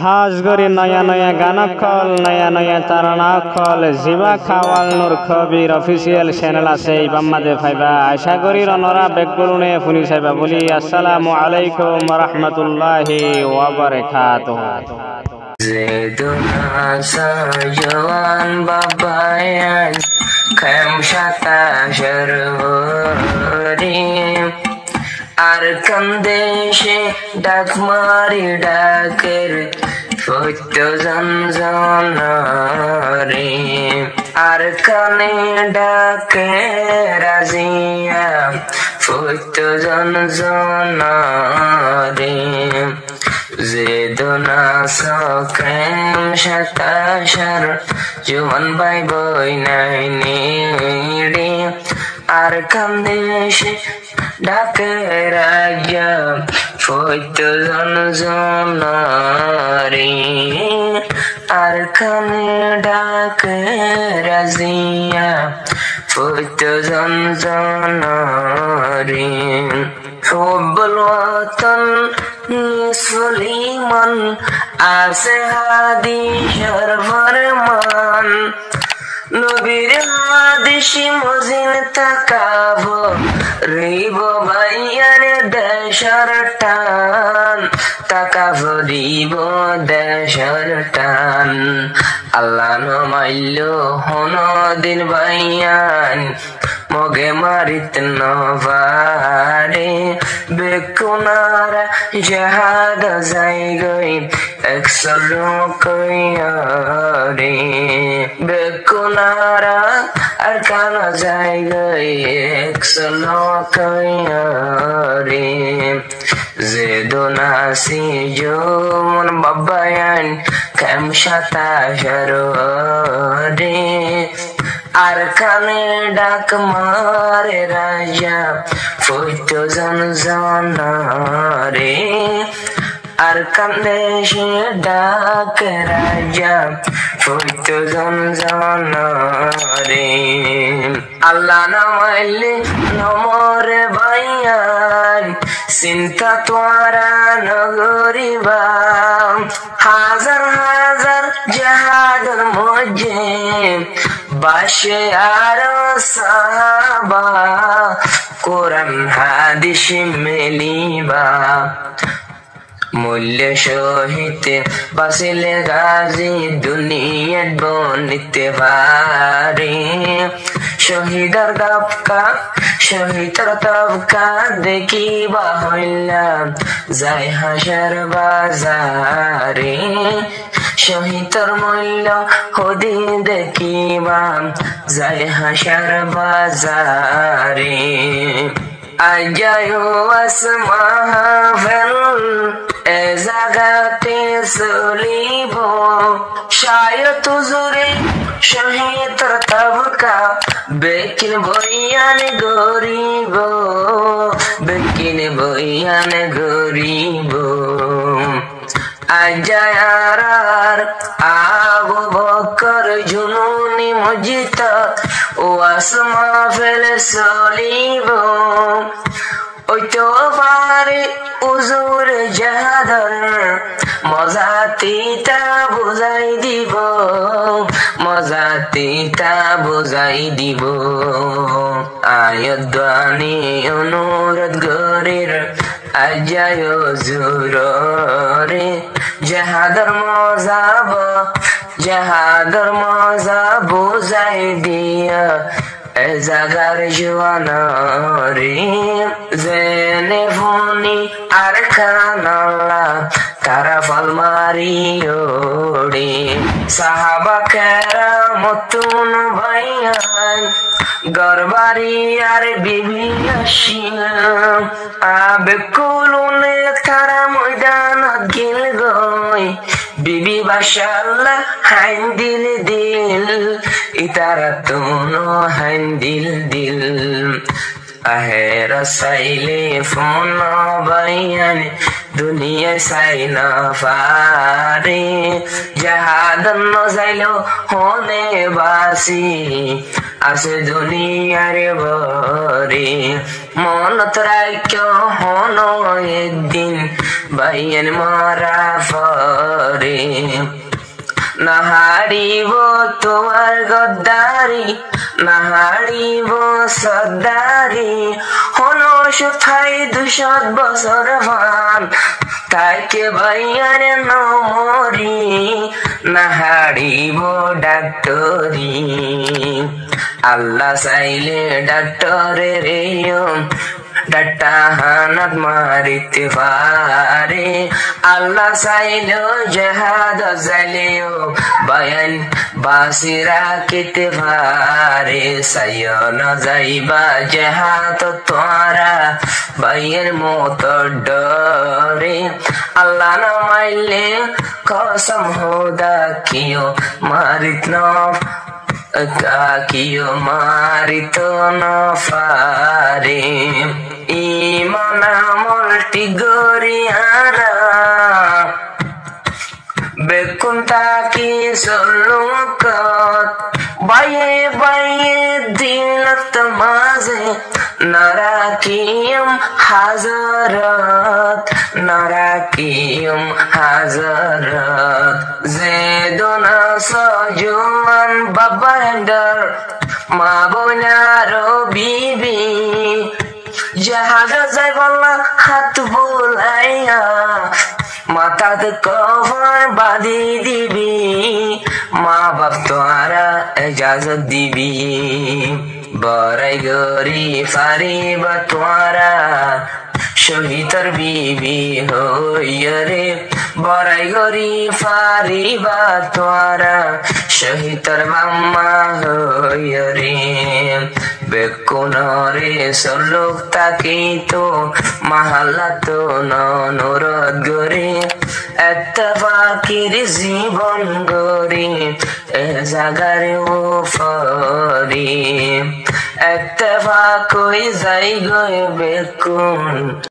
হাজ গরি নয়া নয়া গান কল নয়া নয়া তারানা কল জিবা খাওয়াল নূর খবির অফিসিয়াল চ্যানেল আছে ইবাম্মাদে ফাইবা আশা করি রনরা বেকগুলুনে ফুনি সাইবা বলি আসসালামু আলাইকুম ওয়া রাহমাতুল্লাহি ওয়া বারাকাতুহু Zeduna sajawan babayan Kem shata sharvarim Arkan deshe dakmari dakir Foto zanzanarim Arkane dakir aziyam Foto zanzanarim Zeduna sokem shatashar Juman bay boy nai nidi Arkam deshe dake raja Foto zanzanari Arkam dake razia Foto zanzanari Hubbul watan Suliman Asehadi Sharvarman Nubir Hadishi Muzin Takavo Ribo Bayan Deshartan Takavo Ribo Deshartan Allah no Mailo Hono Din Bayan Moge marit novare bekunara jahada zaigoi exolo koyare bekunara arkana zaigoi exolo koyare zedona si jomun babayan kam shata sharode Arkane dak mare raja Foto zanzanare Arkan deshe dak raja Foto zanzanare Allah namaili namore bayan Sinta twara nagoriba Hazar hazar jahadar mujhe Bashe aro sahaba Quran hadis meliba Mulya shohite basile gazi duniyat bonite vari Shohidar tabka deki bahilla Zai hashar bazari Shohitar mulya hodi dekiba Zai hashar bazari Ajayo asmahavel Ezagate sulibo Shayat uzuri Shohitar tabka Bekin boyan goribo Bekin boyan goribo Ajayarar Abu Bakar Jununi Mujita Wasma fel solibo Oito fari uzur jahadar Mozati tabuzai dibo Mozati tabuzai dibo Ayodwani unurat gorir Ajayo zurore Jahadar mozabo zaidiya Ezagar juanari Zenefoni arkanala Tarafal mariori Sahaba kera mutun bayan Garbari ar bibi ashina Abekulune tara moidan gilgoi Bibi bashallah handil dil Itaratuno handil dil Ahera saile fono bayan Dunia saina fare Jahadan no sailo hone basi Ase dunia re bore Monot raikyo hono eddin Bayan mara fare না হারিব তোমার গদ্দারি, না হারিব সদ্দারি। হনসুত ঠাই 200 বছর পান, তাইকে বাইয়ারে নমরি, না হারিব ডাক্তরি। আল্লাহ চাইলে ডাক্তরের doctor হানাত মারিতে পারে। আল্লাহ চাইলেও জেহাদ চাইলেও বায়ান বাসি রাখিতে পারে। চাইও না যাইবা জেহাদ তোরা বাইয়ের মতো ডরে। আল্লাহ না মাইলে কসম হোদা কিও মারিত না, কিও মারিত না পারে। ইমান আমলটি গরিয়ারা বেকুন তাকি সলুকত, বাইয়ে বাইয়ে দিনত মাঝে নারাকিম হাজরত, নারাকিম হাজরত। জেদনা সজুমান বাবা হেন্ডার মা বোনারো বিবি, জাহাজ যাই বললা হাত বুলাইয়া মাথাত কভার বাঁধি দিবি। মা বাপ তোরা এজাজত দিবি, বড়াই গরি ফারিবা তোরা শহীদর বিবি হইরে। বড়াই গরি ফারিবা তোরা শহীদর মাম্মা হইরে। বেকুনরে সলোক তাকি তো মাহাল্লা তো নরদ গরে। এত্তেফাকির জীবন গরি এ জাগারে ও ফরি। এত্তেফাক কই যাই গই বেকুন।